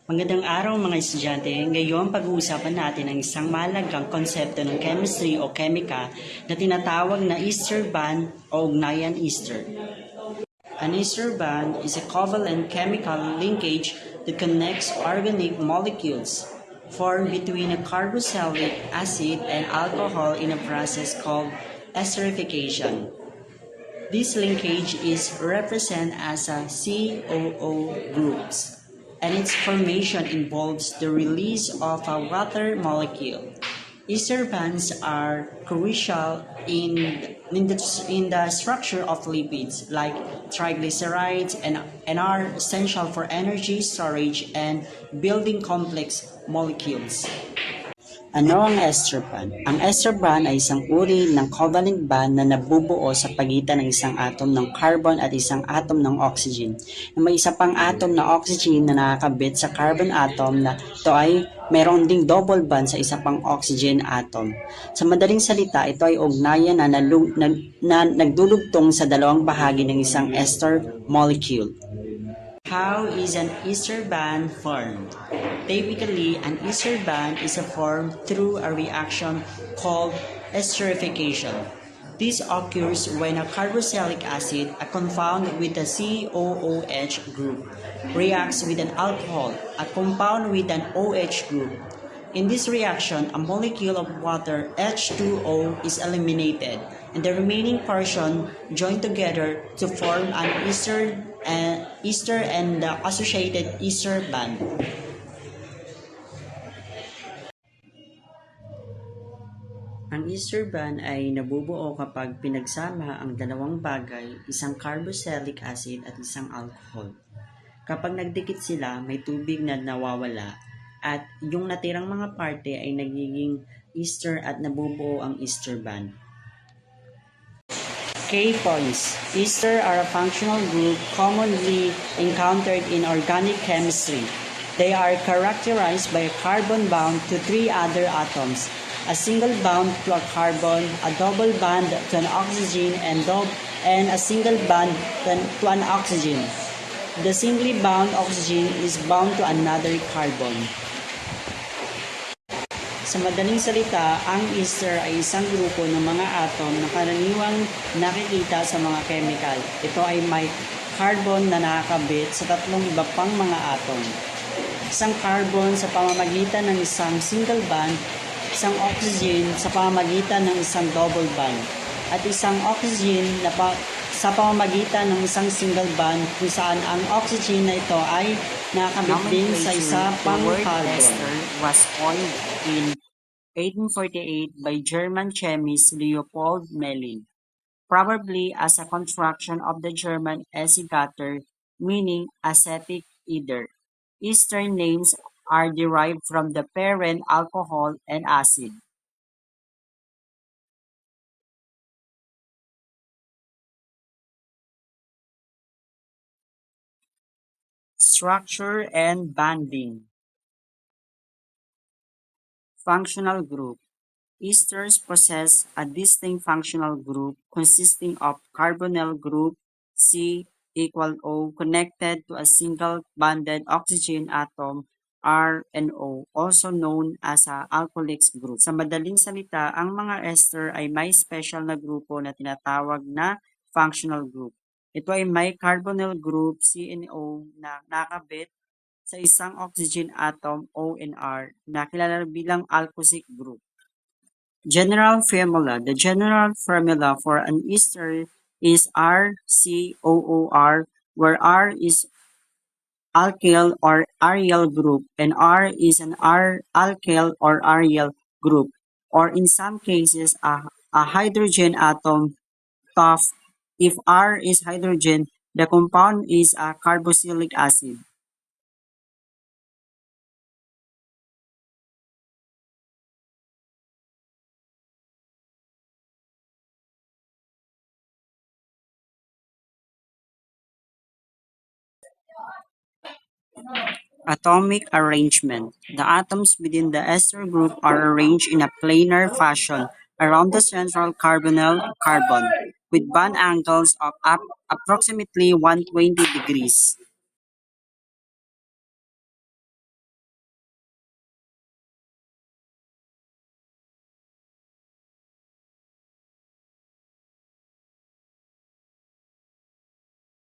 Magandang araw mga estudyante. Ngayon pag-uusapan natin ang isang mahalagang konsepto ng chemistry o chemical na tinatawag na ester bond o ugnayan ester. An ester bond is a covalent chemical linkage that connects organic molecules formed between a carboxylic acid and alcohol in a process called esterification. This linkage is represented as a COO groups, and its formation involves the release of a water molecule. Ester bonds are crucial in the structure of lipids like triglycerides and are essential for energy storage and building complex molecules. Ano ang ester bond? Ang ester bond ay isang uri ng covalent bond na nabubuo sa pagitan ng isang atom ng carbon at isang atom ng oxygen. May isa pang atom na oxygen na nakakabit sa carbon atom na ito ay mayroon ding double bond sa isa pang oxygen atom. Sa madaling salita, ito ay ugnayan na nagdudugtong sa dalawang bahagi ng isang ester molecule. How is an ester bond formed? Typically, an ester bond is formed through a reaction called esterification. This occurs when a carboxylic acid, a compound with a COOH group, reacts with an alcohol, a compound with an OH group. In this reaction, a molecule of water H2O is eliminated, and the remaining portion joined together to form an ester and the associated ester bond. Ang ester bond ay nabubuo kapag pinagsama ang dalawang bagay, isang carboxylic acid at isang alcohol. Kapag nagdikit sila, may tubig na nawawala at yung natirang mga parte ay nagiging ester at nabubuo ang ester bond. Key points. Ester are a functional group commonly encountered in organic chemistry. They are characterized by a carbon bound to three other atoms, a single bound to a carbon, a double bond to an oxygen, and a single bond to an oxygen. The singly bound oxygen is bound to another carbon. Sa madaling salita, ang ester ay isang grupo ng mga atom na karaniwang nakikita sa mga chemical. Ito ay may carbon na nakakabit sa tatlong iba pang mga atom. Isang carbon sa pamamagitan ng isang single bond, isang oxygen sa pamamagitan ng isang double bond, at isang oxygen na sa pamamagitan ng isang single bond kung saan ang oxygen na ito ay nakakabit din sa isa pang carbon. Ester was coined in 1848 by German chemist Leopold Melin, probably as a contraction of the German Essigator, meaning acetic ether. Ester names are derived from the parent alcohol and acid. Structure and bonding. Functional group. Esters possess a distinct functional group consisting of carbonyl group C equal O connected to a single bonded oxygen atom R and O, also known as a alcoholic group. Sa madaling salita, ang mga ester ay may special na grupo na tinatawag na functional group. Ito ay may carbonyl group CNO na nakabit sa isang oxygen atom O and R na kilala bilang alkoxy group. General formula. The general formula for an ester is RCOOR, where R is alkyl or aryl group and R is an alkyl or aryl group, or in some cases a hydrogen atom tough. If R is hydrogen, the compound is a carboxylic acid. Atomic arrangement. The atoms within the ester group are arranged in a planar fashion around the central carbonyl carbon, with bond angles of approximately 120 degrees.